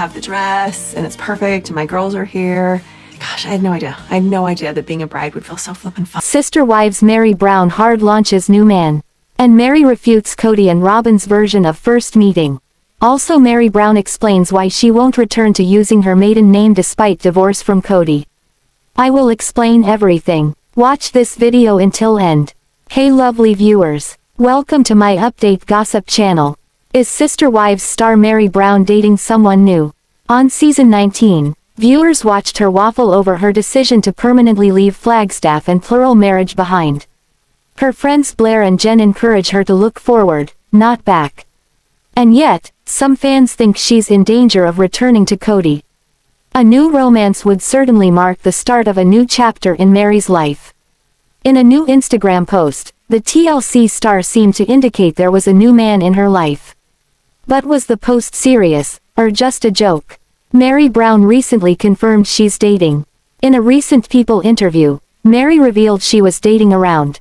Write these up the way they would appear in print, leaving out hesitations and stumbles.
have the dress and it's perfect and my girls are here. Gosh, I had no idea. I had no idea that being a bride would feel so flippin' fun. Sister Wives Meri Brown hard launches new man. And Meri refutes Kody and Robyn's version of first meeting. Also Meri Brown explains why she won't return to using her maiden name despite divorce from Kody. I will explain everything. Watch this video until end. Hey lovely viewers. Welcome to my update gossip channel. Is Sister Wives star Meri Brown dating someone new? On season 19, viewers watched her waffle over her decision to permanently leave Flagstaff and plural marriage behind. Her friends Blair and Jen encourage her to look forward, not back. And yet, some fans think she's in danger of returning to Kody. A new romance would certainly mark the start of a new chapter in Meri's life. In a new Instagram post, the TLC star seemed to indicate there was a new man in her life. But was the post serious, or just a joke? Meri Brown recently confirmed she's dating. In a recent People interview, Meri revealed she was dating around.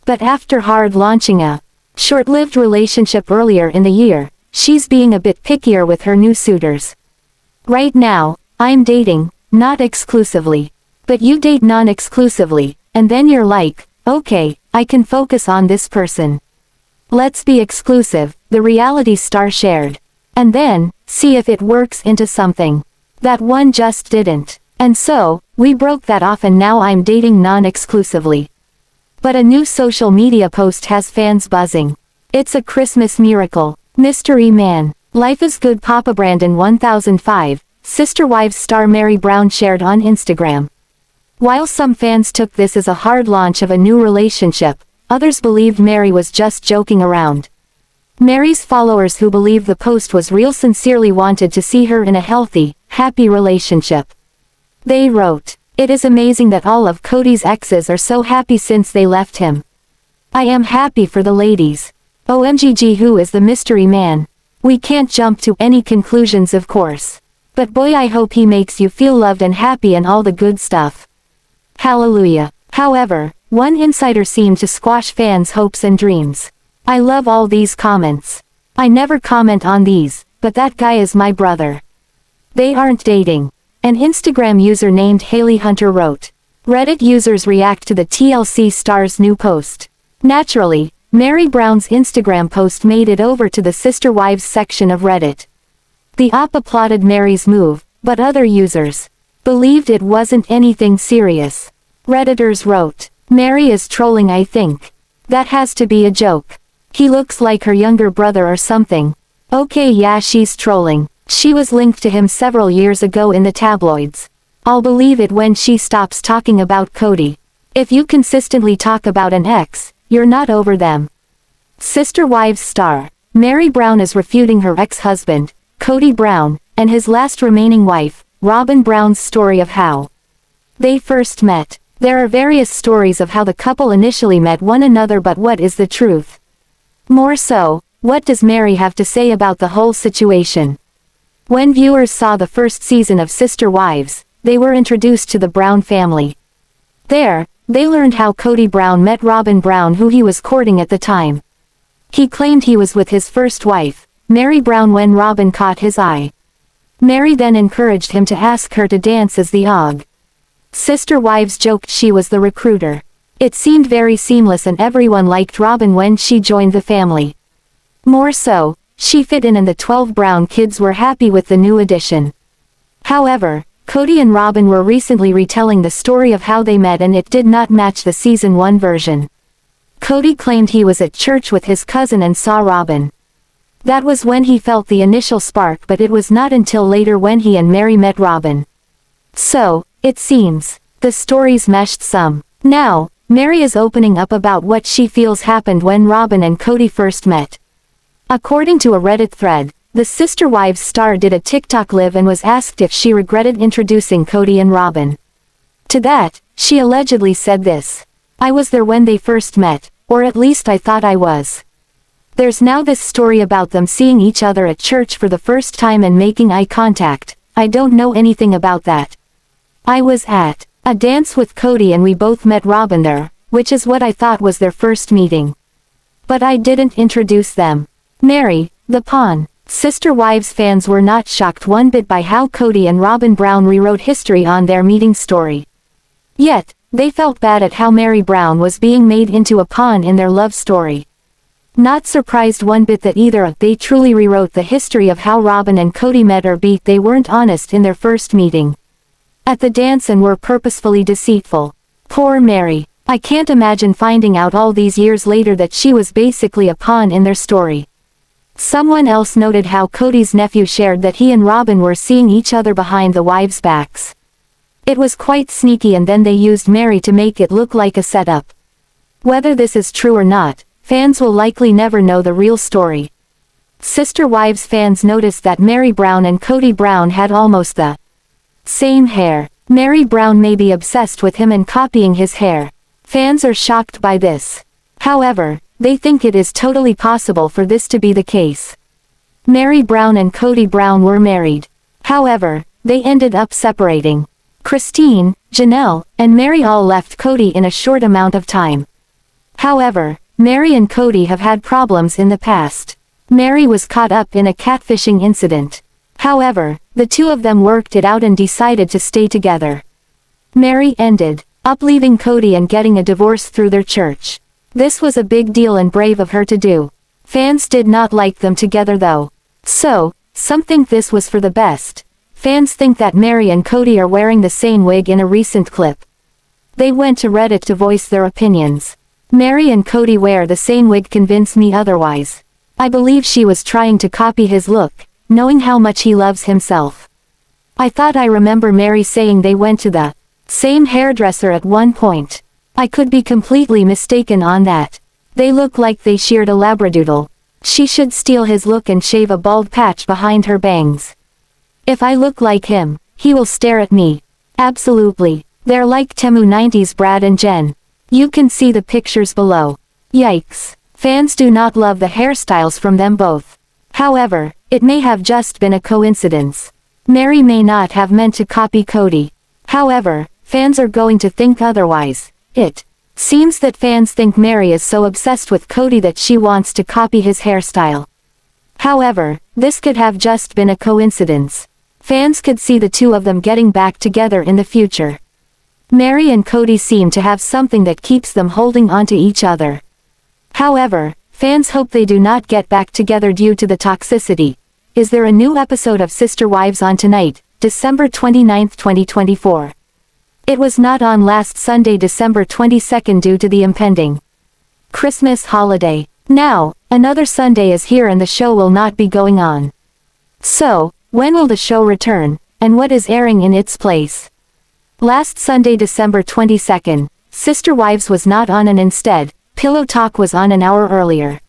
But after hard launching a short-lived relationship earlier in the year, she's being a bit pickier with her new suitors. Right now, I'm dating, not exclusively. But you date non-exclusively, and then you're like, okay, I can focus on this person. Let's be exclusive, the reality star shared. And then, see if it works into something. That one just didn't. And so, we broke that off and now I'm dating non-exclusively. But a new social media post has fans buzzing. It's a Christmas miracle. Mystery Man. Life is Good Papa Brandon 1005, Sister Wives star Meri Brown shared on Instagram. While some fans took this as a hard launch of a new relationship, others believed Meri was just joking around. Meri's followers who believe the post was real sincerely wanted to see her in a healthy, happy relationship. They wrote, "It is amazing that all of Kody's exes are so happy since they left him. I am happy for the ladies. OMGG, who is the mystery man? We can't jump to any conclusions of course. But boy, I hope he makes you feel loved and happy and all the good stuff. Hallelujah." However, one insider seemed to squash fans' hopes and dreams. "I love all these comments. I never comment on these, but that guy is my brother. They aren't dating." An Instagram user named Haley Hunter wrote. Reddit users react to the TLC star's new post. Naturally, Meri Brown's Instagram post made it over to the Sister Wives section of Reddit. The op applauded Meri's move, but other users believed it wasn't anything serious. Redditors wrote, "Meri is trolling, I think. That has to be a joke. He looks like her younger brother or something. Okay, yeah, she's trolling. She was linked to him several years ago in the tabloids. I'll believe it when she stops talking about Kody. If you consistently talk about an ex, you're not over them." Sister Wives star Meri Brown is refuting her ex-husband, Kody Brown, and his last remaining wife, Robyn Brown's story of how they first met. There are various stories of how the couple initially met one another, but what is the truth? More so, what does Meri have to say about the whole situation? When viewers saw the first season of Sister Wives, they were introduced to the Brown family. There, they learned how Kody Brown met Robyn Brown, who he was courting at the time. He claimed he was with his first wife, Meri Brown, when Robyn caught his eye. Meri then encouraged him to ask her to dance as the OG. Sister Wives joked she was the recruiter. It seemed very seamless and everyone liked Robyn when she joined the family. More so, she fit in and the 12 Brown kids were happy with the new addition. However, Kody and Robyn were recently retelling the story of how they met and it did not match the season 1 version. Kody claimed he was at church with his cousin and saw Robyn. That was when he felt the initial spark, but it was not until later when he and Meri met Robyn. So, it seems, the stories meshed some. Now, Meri is opening up about what she feels happened when Robyn and Kody first met. According to a Reddit thread, the Sister Wives star did a TikTok live and was asked if she regretted introducing Kody and Robyn. To that, she allegedly said this: "I was there when they first met, or at least I thought I was. There's now this story about them seeing each other at church for the first time and making eye contact. I don't know anything about that. I was at a dance with Kody and we both met Robyn there, which is what I thought was their first meeting. But I didn't introduce them." Meri, the pawn. Sister Wives fans were not shocked one bit by how Kody and Robyn Brown rewrote history on their meeting story. Yet, they felt bad at how Meri Brown was being made into a pawn in their love story. Not surprised one bit that either they truly rewrote the history of how Robyn and Kody met or beat they weren't honest in their first meeting at the dance and were purposefully deceitful. Poor Meri. I can't imagine finding out all these years later that she was basically a pawn in their story. Someone else noted how Kody's nephew shared that he and Robyn were seeing each other behind the wives' backs. It was quite sneaky, and then they used Meri to make it look like a setup. Whether this is true or not, fans will likely never know the real story. Sister Wives fans noticed that Meri Brown and Kody Brown had almost the same hair. Meri Brown may be obsessed with him and copying his hair. Fans are shocked by this. However, they think it is totally possible for this to be the case. Meri Brown and Kody Brown were married. However, they ended up separating. Christine, Janelle, and Meri all left Kody in a short amount of time. However, Meri and Kody have had problems in the past. Meri was caught up in a catfishing incident. However, the two of them worked it out and decided to stay together. Meri ended up leaving Kody and getting a divorce through their church. This was a big deal and brave of her to do. Fans did not like them together though. So, some think this was for the best. Fans think that Meri and Kody are wearing the same wig in a recent clip. They went to Reddit to voice their opinions. Meri and Kody wear the same wig convince me otherwise. I believe she was trying to copy his look, knowing how much he loves himself. I thought I remember Meri saying they went to the same hairdresser at one point. I could be completely mistaken on that. They look like they sheared a labradoodle. She should steal his look and shave a bald patch behind her bangs. If I look like him, he will stare at me. Absolutely. They're like Temu 90s Brad and Jen. You can see the pictures below. Yikes. Fans do not love the hairstyles from them both. However, it may have just been a coincidence. Meri may not have meant to copy Kody. However, fans are going to think otherwise. It seems that fans think Meri is so obsessed with Kody that she wants to copy his hairstyle. However, this could have just been a coincidence. Fans could see the two of them getting back together in the future. Meri and Kody seem to have something that keeps them holding on to each other. However, fans hope they do not get back together due to the toxicity. Is there a new episode of Sister Wives on tonight, December 29, 2024? It was not on last Sunday, December 22nd, due to the impending Christmas holiday. Now, another Sunday is here and the show will not be going on. So, when will the show return, and what is airing in its place? Last Sunday, December 22nd, Sister Wives was not on and instead, Pillow Talk was on an hour earlier.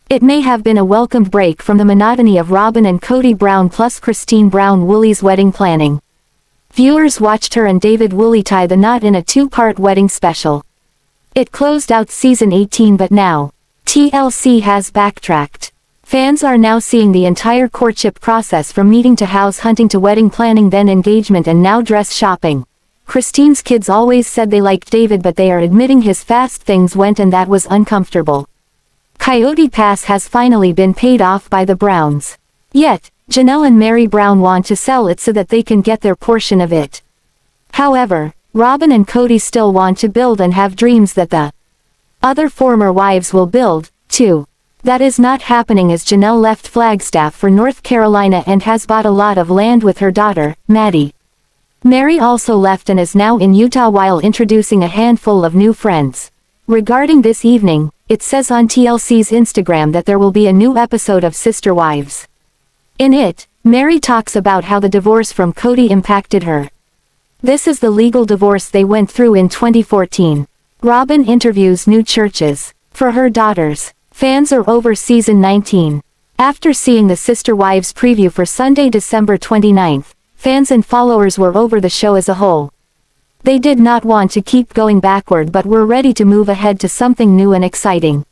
It may have been a welcomed break from the monotony of Robyn and Kody Brown plus Christine Brown Woolley's wedding planning. Viewers watched her and David Woolley tie the knot in a two-part wedding special. It closed out season 18, but now, TLC has backtracked. Fans are now seeing the entire courtship process from meeting to house hunting to wedding planning, then engagement, and now dress shopping. Christine's kids always said they liked David, but they are admitting his fast things went and that was uncomfortable. Coyote Pass has finally been paid off by the Browns. Yet, Janelle and Meri Brown want to sell it so that they can get their portion of it. However, Robyn and Kody still want to build and have dreams that the other former wives will build, too. That is not happening as Janelle left Flagstaff for North Carolina and has bought a lot of land with her daughter, Maddie. Meri also left and is now in Utah while introducing a handful of new friends. Regarding this evening, it says on TLC's Instagram that there will be a new episode of Sister Wives. In it, Meri talks about how the divorce from Kody impacted her. This is the legal divorce they went through in 2014. Robyn interviews new churches for her daughters. Fans are over season 19. After seeing the Sister Wives preview for Sunday, December 29th, fans and followers were over the show as a whole. They did not want to keep going backward but were ready to move ahead to something new and exciting.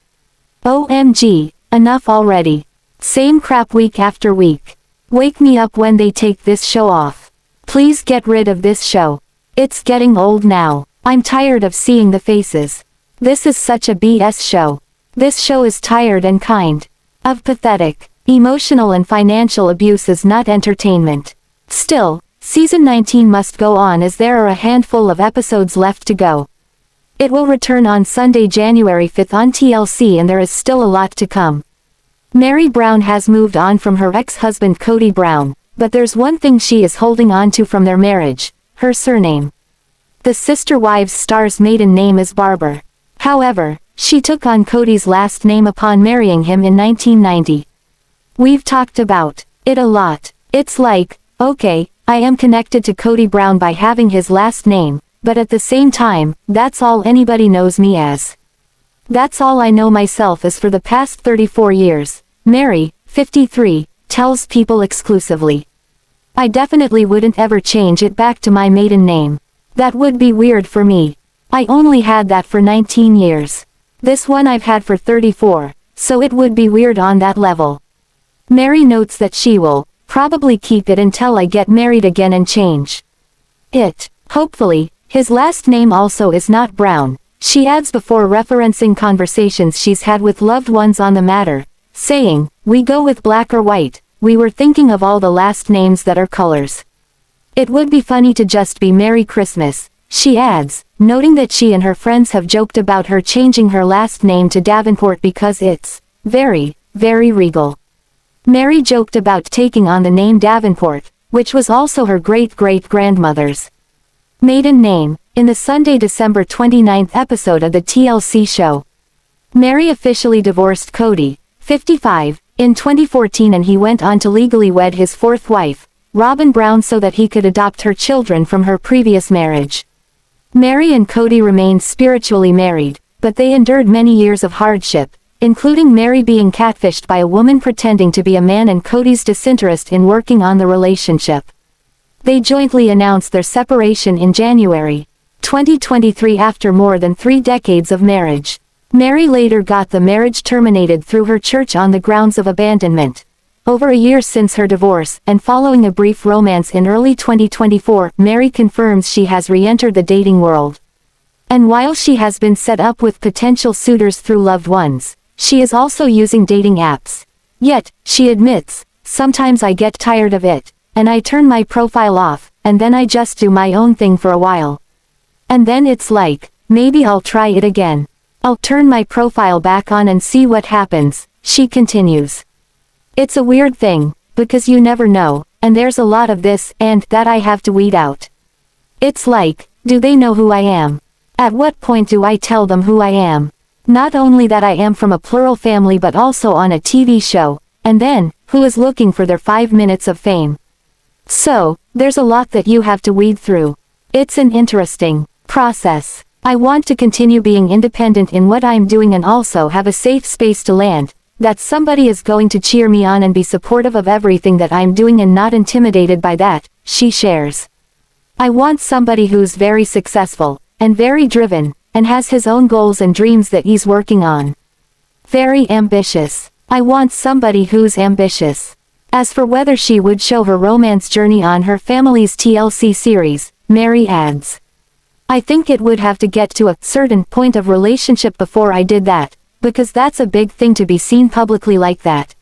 OMG, enough already. Same crap week after week. Wake me up when they take this show off. Please get rid of this show. It's getting old now. I'm tired of seeing the faces. This is such a BS show. This show is tired and kind of pathetic. Emotional and financial abuse is not entertainment. Still, season 19 must go on as there are a handful of episodes left to go. It will return on Sunday, January 5th on TLC, and there is still a lot to come. Meri Brown has moved on from her ex-husband Kody Brown, but there's one thing she is holding on to from their marriage: her surname. The Sister Wives star's maiden name is Barber. However, she took on Kody's last name upon marrying him in 1990. We've talked about it a lot. It's like, okay, I am connected to Kody Brown by having his last name, but at the same time, that's all anybody knows me as. That's all I know myself as for the past 34 years, Meri, 53, tells people exclusively. I definitely wouldn't ever change it back to my maiden name. That would be weird for me. I only had that for 19 years. This one I've had for 34, so it would be weird on that level. Meri notes that she will probably keep it until I get married again and change it. Hopefully, his last name also is not Brown, she adds before referencing conversations she's had with loved ones on the matter, saying, "We go with black or white, we were thinking of all the last names that are colors. It would be funny to just be Merry Christmas," she adds, noting that she and her friends have joked about her changing her last name to Davenport because it's very, very regal. Meri joked about taking on the name Davenport, which was also her great-great-grandmother's maiden name, in the Sunday, December 29th episode of the TLC show. Meri officially divorced Kody, 55, in 2014, and he went on to legally wed his fourth wife, Robyn Brown, so that he could adopt her children from her previous marriage. Meri and Kody remained spiritually married, but they endured many years of hardship, including Meri being catfished by a woman pretending to be a man and Kody's disinterest in working on the relationship. They jointly announced their separation in January 2023 after more than 3 decades of marriage. Meri later got the marriage terminated through her church on the grounds of abandonment. Over a year since her divorce, and following a brief romance in early 2024, Meri confirms she has re-entered the dating world. And while she has been set up with potential suitors through loved ones, she is also using dating apps. Yet, she admits, "Sometimes I get tired of it, and I turn my profile off, and then I just do my own thing for a while. And then it's like, maybe I'll try it again. I'll turn my profile back on and see what happens," she continues. It's a weird thing, because you never know, and there's a lot of this and that I have to weed out. It's like, do they know who I am? At what point do I tell them who I am? Not only that I am from a plural family but also on a TV show, and then, who is looking for their 5 minutes of fame? So, there's a lot that you have to weed through. It's an interesting process. I want to continue being independent in what I'm doing and also have a safe space to land, that somebody is going to cheer me on and be supportive of everything that I'm doing and not intimidated by that, she shares. I want somebody who's very successful, and very driven, and has his own goals and dreams that he's working on. Very ambitious. I want somebody who's ambitious. As for whether she would show her romance journey on her family's TLC series, Meri adds, "I think it would have to get to a certain point of relationship before I did that, because that's a big thing to be seen publicly like that."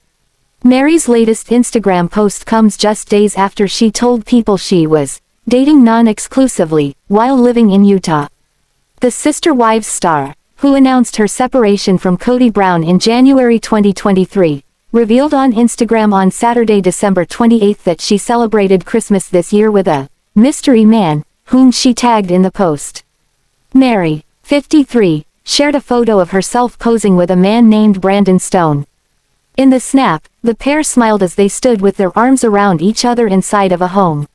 Meri's latest Instagram post comes just days after she told people she was dating non-exclusively while living in Utah. The Sister Wives star, who announced her separation from Kody Brown in January 2023, revealed on Instagram on Saturday, December 28 that she celebrated Christmas this year with a mystery man, whom she tagged in the post. Meri, 53, shared a photo of herself posing with a man named Brandon Stone. In the snap, the pair smiled as they stood with their arms around each other inside of a home.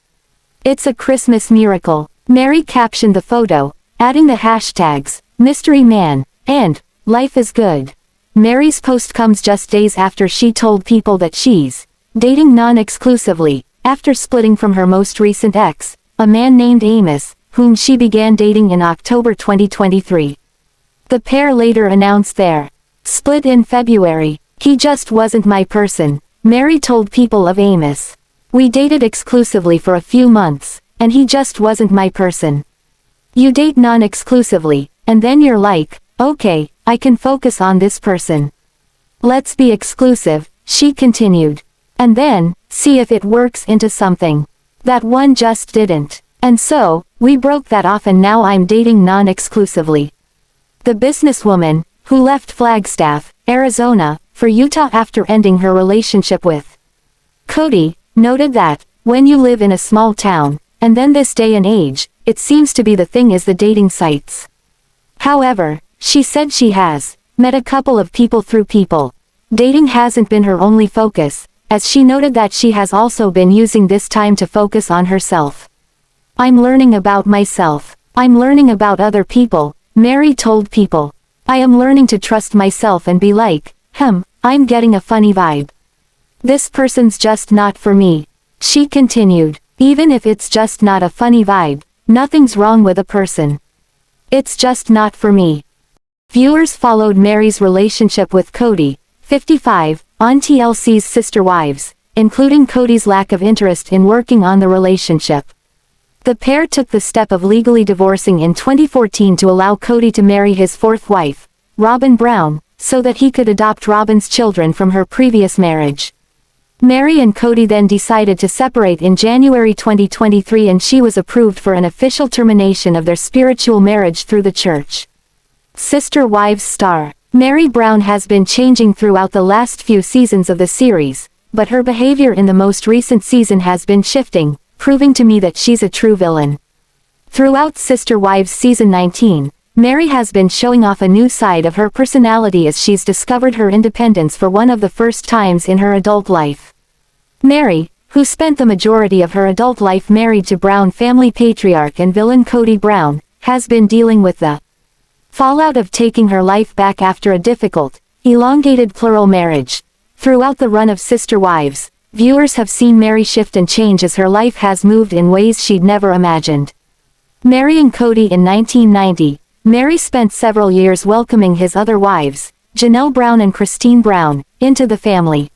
"It's a Christmas miracle," Meri captioned the photo, adding the hashtags, mystery man, and life is good. Meri's post comes just days after she told people that she's dating non-exclusively, after splitting from her most recent ex, a man named Amos, whom she began dating in October 2023. The pair later announced their split in February. "He just wasn't my person," Meri told people of Amos. "We dated exclusively for a few months, and he just wasn't my person." You date non-exclusively, and then you're like, okay, I can focus on this person. Let's be exclusive, she continued. And then, see if it works into something. That one just didn't. And so, we broke that off and now I'm dating non-exclusively. The businesswoman, who left Flagstaff, Arizona, for Utah after ending her relationship with Kody, noted that, when you live in a small town, and then this day and age, it seems to be the thing is the dating sites. However, she said she has met a couple of people through people. Dating hasn't been her only focus, as she noted that she has also been using this time to focus on herself. I'm learning about myself. I'm learning about other people, Meri told People. I am learning to trust myself and be like, I'm getting a funny vibe. This person's just not for me. She continued, even if it's just not a funny vibe, nothing's wrong with a person. It's just not for me. Viewers followed Meri's relationship with Kody, 55, on TLC's Sister Wives, including Kody's lack of interest in working on the relationship. The pair took the step of legally divorcing in 2014 to allow Kody to marry his fourth wife, Robyn Brown, so that he could adopt Robyn's children from her previous marriage. Meri and Kody then decided to separate in January 2023 and she was approved for an official termination of their spiritual marriage through the church. Sister Wives star Meri Brown has been changing throughout the last few seasons of the series, but her behavior in the most recent season has been shifting, proving to me that she's a true villain. Throughout Sister Wives Season 19, Meri has been showing off a new side of her personality as she's discovered her independence for one of the first times in her adult life. Meri, who spent the majority of her adult life married to Brown family patriarch and villain Kody Brown, has been dealing with the fallout of taking her life back after a difficult, elongated plural marriage. Throughout the run of Sister Wives, viewers have seen Meri shift and change as her life has moved in ways she'd never imagined. Marrying Kody in 1990, Meri spent several years welcoming his other wives, Janelle Brown and Christine Brown, into the family.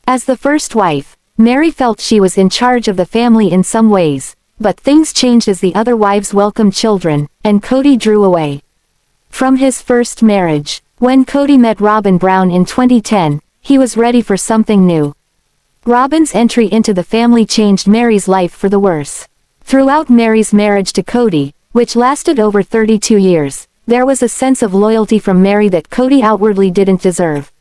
As the first wife, Meri felt she was in charge of the family in some ways, but things changed as the other wives welcomed children, and Kody drew away from his first marriage. When Kody met Robyn Brown in 2010, he was ready for something new. Robyn's entry into the family changed Meri's life for the worse. Throughout Meri's marriage to Kody, which lasted over 32 years, there was a sense of loyalty from Meri that Kody outwardly didn't deserve.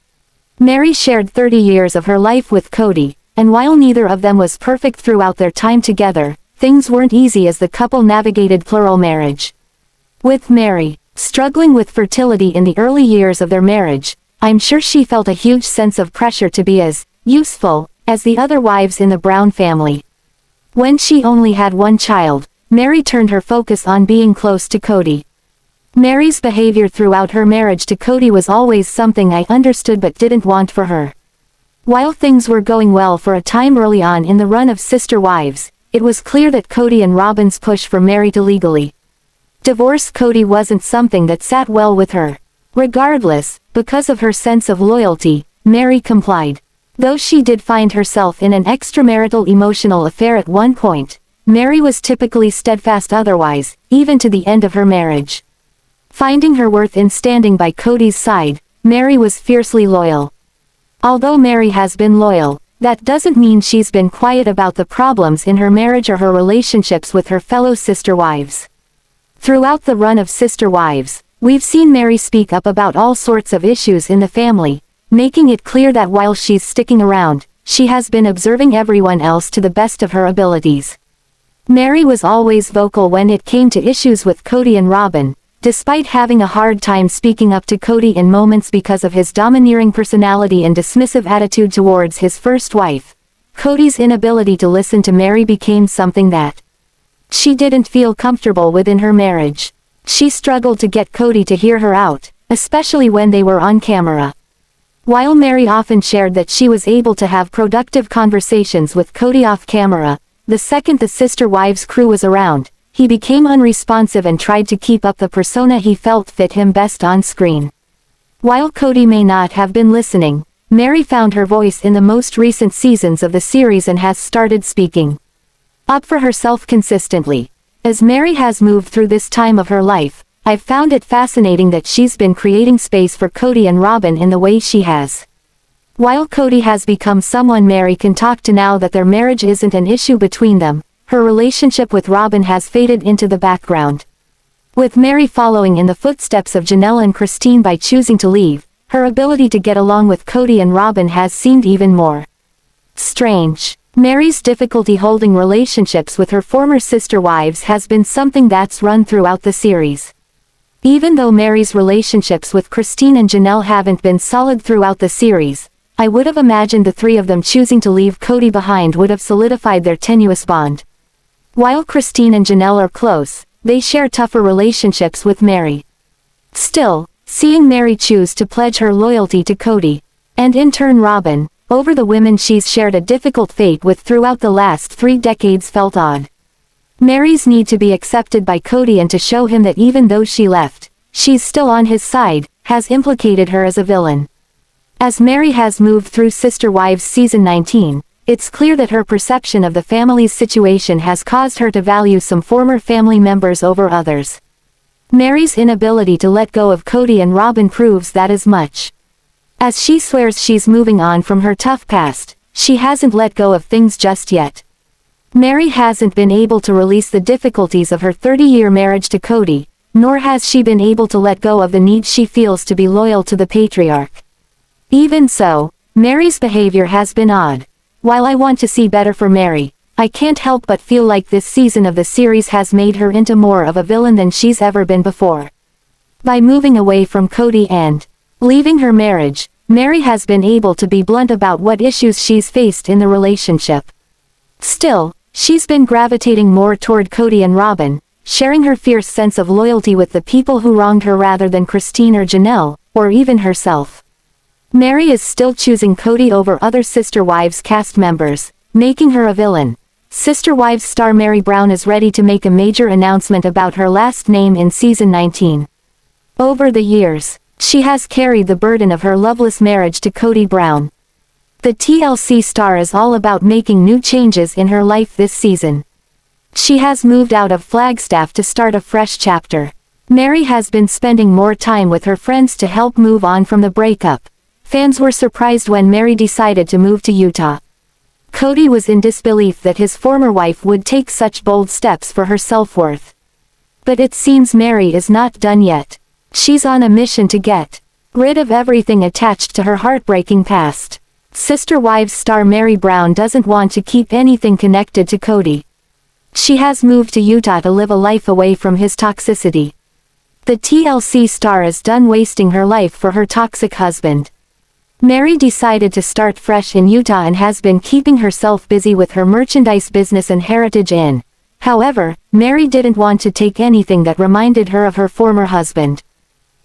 Meri shared 30 years of her life with Kody, and while neither of them was perfect throughout their time together, things weren't easy as the couple navigated plural marriage. With Meri struggling with fertility in the early years of their marriage, I'm sure she felt a huge sense of pressure to be as useful as the other wives in the Brown family. When she only had one child, Meri turned her focus on being close to Kody. Meri's behavior throughout her marriage to Kody was always something I understood but didn't want for her. While things were going well for a time early on in the run of Sister Wives, it was clear that Kody and Robyn's push for Meri to legally divorce Kody wasn't something that sat well with her. Regardless, because of her sense of loyalty, Meri complied. Though she did find herself in an extramarital emotional affair at one point, Meri was typically steadfast otherwise, even to the end of her marriage. Finding her worth in standing by Kody's side, Meri was fiercely loyal. Although Meri has been loyal, that doesn't mean she's been quiet about the problems in her marriage or her relationships with her fellow sister wives. Throughout the run of Sister Wives, we've seen Meri speak up about all sorts of issues in the family, making it clear that while she's sticking around, she has been observing everyone else to the best of her abilities. Meri was always vocal when it came to issues with Kody and Robyn, despite having a hard time speaking up to Kody in moments because of his domineering personality and dismissive attitude towards his first wife. Kody's inability to listen to Meri became something that she didn't feel comfortable with in her marriage. She struggled to get Kody to hear her out, especially when they were on camera. While Meri often shared that she was able to have productive conversations with Kody off camera, the second the Sister Wives crew was around, he became unresponsive and tried to keep up the persona he felt fit him best on screen. While Kody may not have been listening, Meri found her voice in the most recent seasons of the series and has started speaking up for herself consistently. As Meri has moved through this time of her life, I've found it fascinating that she's been creating space for Kody and Robyn in the way she has. While Kody has become someone Meri can talk to now that their marriage isn't an issue between them, her relationship with Robyn has faded into the background. With Meri following in the footsteps of Janelle and Christine by choosing to leave, her ability to get along with Kody and Robyn has seemed even more strange. Meri's difficulty holding relationships with her former sister wives has been something that's run throughout the series. Even though Meri's relationships with Christine and Janelle haven't been solid throughout the series, I would have imagined the three of them choosing to leave Kody behind would have solidified their tenuous bond. While Christine and Janelle are close, they share tougher relationships with Meri. Still, seeing Meri choose to pledge her loyalty to Kody, and in turn Robyn, over the women she's shared a difficult fate with throughout the last 3 decades felt odd. Meri's need to be accepted by Kody and to show him that even though she left, she's still on his side, has implicated her as a villain. As Meri has moved through Sister Wives Season 19, it's clear that her perception of the family's situation has caused her to value some former family members over others. Meri's inability to let go of Kody and Robyn proves that as much. As she swears she's moving on from her tough past, she hasn't let go of things just yet. Meri hasn't been able to release the difficulties of her 30-year marriage to Kody, nor has she been able to let go of the need she feels to be loyal to the patriarch. Even so, Meri's behavior has been odd. While I want to see better for Meri, I can't help but feel like this season of the series has made her into more of a villain than she's ever been before. By moving away from Kody and leaving her marriage, Meri has been able to be blunt about what issues she's faced in the relationship. Still, she's been gravitating more toward Kody and Robyn, sharing her fierce sense of loyalty with the people who wronged her rather than Christine or Janelle, or even herself. Meri is still choosing Kody over other Sister Wives cast members, making her a villain. Sister Wives star Meri Brown is ready to make a major announcement about her last name in Season 19. Over the years, she has carried the burden of her loveless marriage to Kody Brown. The TLC star is all about making new changes in her life this season. She has moved out of Flagstaff to start a fresh chapter. Meri has been spending more time with her friends to help move on from the breakup. Fans were surprised when Meri decided to move to Utah. Kody was in disbelief that his former wife would take such bold steps for her self-worth. But it seems Meri is not done yet. She's on a mission to get rid of everything attached to her heartbreaking past. Sister Wives star Meri Brown doesn't want to keep anything connected to Kody. She has moved to Utah to live a life away from his toxicity. The TLC star is done wasting her life for her toxic husband. Meri decided to start fresh in Utah and has been keeping herself busy with her merchandise business and Heritage Inn. However, Meri didn't want to take anything that reminded her of her former husband.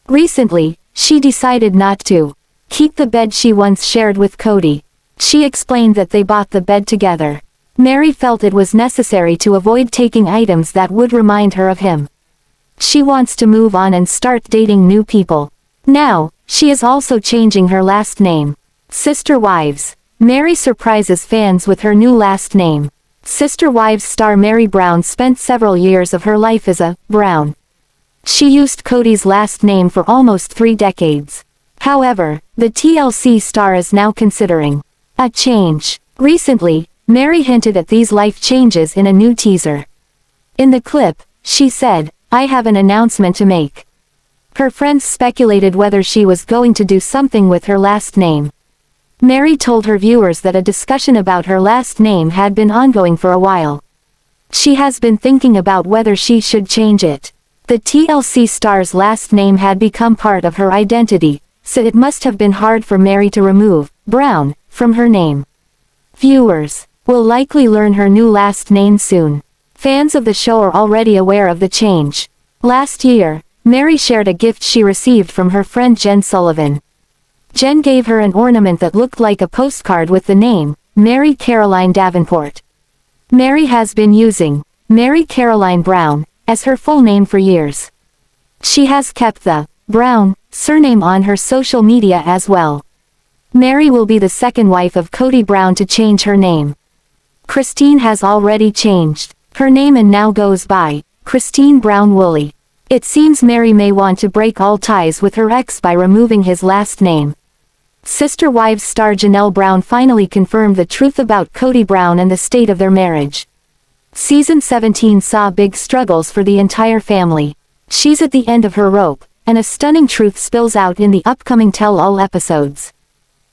Recently, she decided not to keep the bed she once shared with Kody. She explained that they bought the bed together. Meri felt it was necessary to avoid taking items that would remind her of him. She wants to move on and start dating new people. Now, she is also changing her last name. Sister Wives. Meri surprises fans with her new last name. Sister Wives star Meri Brown spent several years of her life as a Brown. She used Kody's last name for almost 3 decades. However, the TLC star is now considering a change. Recently, Meri hinted at these life changes in a new teaser. In the clip, she said, "I have an announcement to make." Her friends speculated whether she was going to do something with her last name. Meri told her viewers that a discussion about her last name had been ongoing for a while. She has been thinking about whether she should change it. The TLC star's last name had become part of her identity, so it must have been hard for Meri to remove Brown from her name. Viewers will likely learn her new last name soon. Fans of the show are already aware of the change. Last year, Meri shared a gift she received from her friend Jen Sullivan. Jen gave her an ornament that looked like a postcard with the name, Mary Caroline Davenport. Meri has been using Mary Caroline Brown as her full name for years. She has kept the Brown surname on her social media as well. Meri will be the second wife of Kody Brown to change her name. Christine has already changed her name and now goes by Christine Brown Woolley. It seems Meri may want to break all ties with her ex by removing his last name. Sister Wives star Janelle Brown finally confirmed the truth about Kody Brown and the state of their marriage. Season 17 saw big struggles for the entire family. She's at the end of her rope, and a stunning truth spills out in the upcoming tell-all episodes.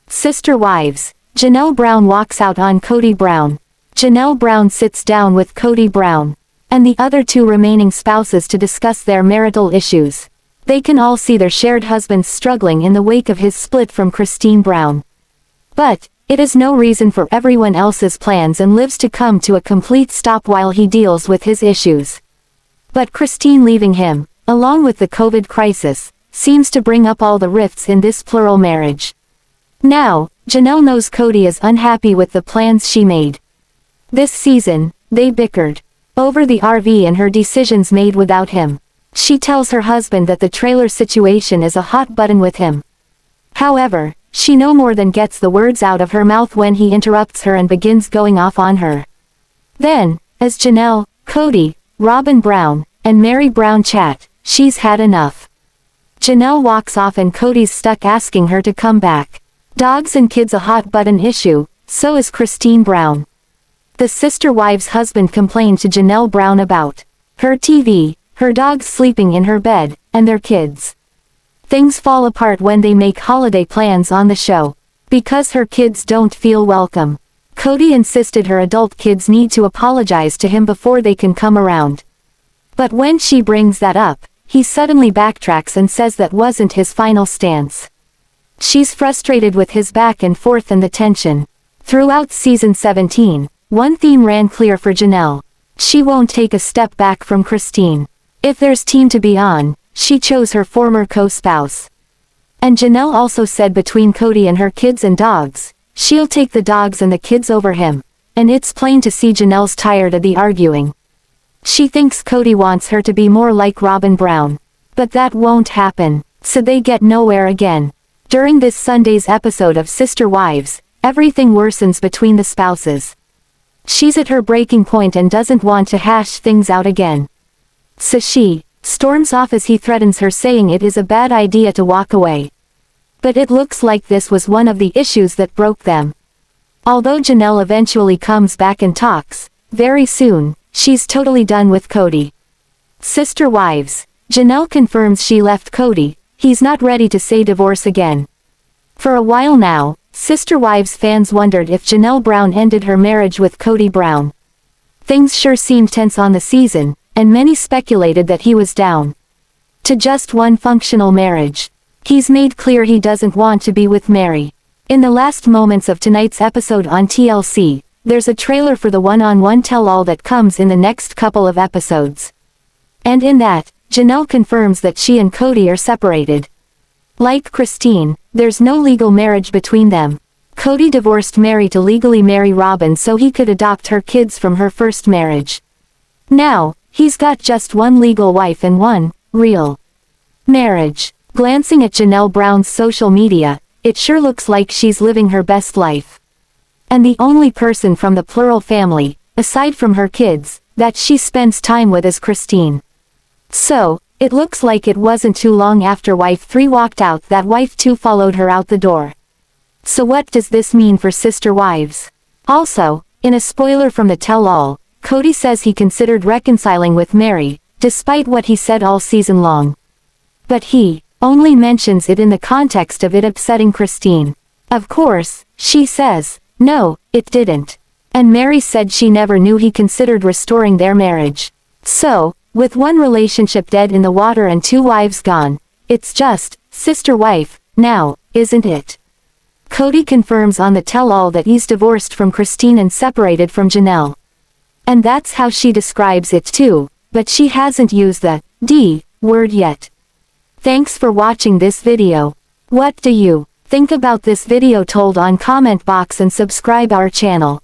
Sister Wives. Janelle Brown walks out on Kody Brown. Janelle Brown sits down with Kody Brown and the other two remaining spouses to discuss their marital issues. They can all see their shared husbands struggling in the wake of his split from Christine Brown. But it is no reason for everyone else's plans and lives to come to a complete stop while he deals with his issues. But Christine leaving him, along with the COVID crisis, seems to bring up all the rifts in this plural marriage. Now, Janelle knows Kody is unhappy with the plans she made. This season, they bickered over the RV and her decisions made without him. She tells her husband that the trailer situation is a hot button with him. However, she no more than gets the words out of her mouth when he interrupts her and begins going off on her. Then, as Janelle, Kody, Robyn Brown, and Meri Brown chat, she's had enough. Janelle walks off and Kody's stuck asking her to come back. Dogs and kids a hot button issue, so is Christine Brown. The sister wives' husband complained to Janelle Brown about her TV, her dogs sleeping in her bed, and their kids. Things fall apart when they make holiday plans on the show. Because her kids don't feel welcome. Kody insisted her adult kids need to apologize to him before they can come around. But when she brings that up, he suddenly backtracks and says that wasn't his final stance. She's frustrated with his back and forth and the tension. Throughout season 17, one theme ran clear for Janelle. She won't take a step back from Christine. If there's team to be on, she chose her former co-spouse. And Janelle also said between Kody and her kids and dogs, she'll take the dogs and the kids over him. And it's plain to see Janelle's tired of the arguing. She thinks Kody wants her to be more like Robyn Brown. But that won't happen, so they get nowhere again. During this Sunday's episode of Sister Wives, everything worsens between the spouses. She's at her breaking point and doesn't want to hash things out again. So she storms off as he threatens her, saying it is a bad idea to walk away. But it looks like this was one of the issues that broke them. Although Janelle eventually comes back and talks, very soon, she's totally done with Kody. Sister Wives. Janelle confirms she left Kody, he's not ready to say divorce again. For a while now, Sister Wives fans wondered if Janelle Brown ended her marriage with Kody Brown. Things sure seemed tense on the season, and many speculated that he was down to just one functional marriage. He's made clear he doesn't want to be with Meri. In the last moments of tonight's episode on TLC, there's a trailer for the one-on-one tell-all that comes in the next couple of episodes. And in that, Janelle confirms that she and Kody are separated. Like Christine, there's no legal marriage between them. Kody divorced Meri to legally marry Robyn so he could adopt her kids from her first marriage. Now, he's got just one legal wife and one real marriage. Glancing at Janelle Brown's social media, it sure looks like she's living her best life. And the only person from the plural family, aside from her kids, that she spends time with is Christine. So, it looks like it wasn't too long after wife 3 walked out that wife 2 followed her out the door. So what does this mean for Sister Wives? Also, in a spoiler from the tell-all, Kody says he considered reconciling with Meri, despite what he said all season long. But he only mentions it in the context of it upsetting Christine. Of course, she says, no, it didn't. And Meri said she never knew he considered restoring their marriage. So, with one relationship dead in the water and 2 wives gone, it's just sister wife now, isn't it? Kody confirms on the tell-all that he's divorced from Christine and separated from Janelle. And that's how she describes it too, but she hasn't used the D word yet. Thanks for watching this video. What do you think about this video? Told on comment box and subscribe our channel.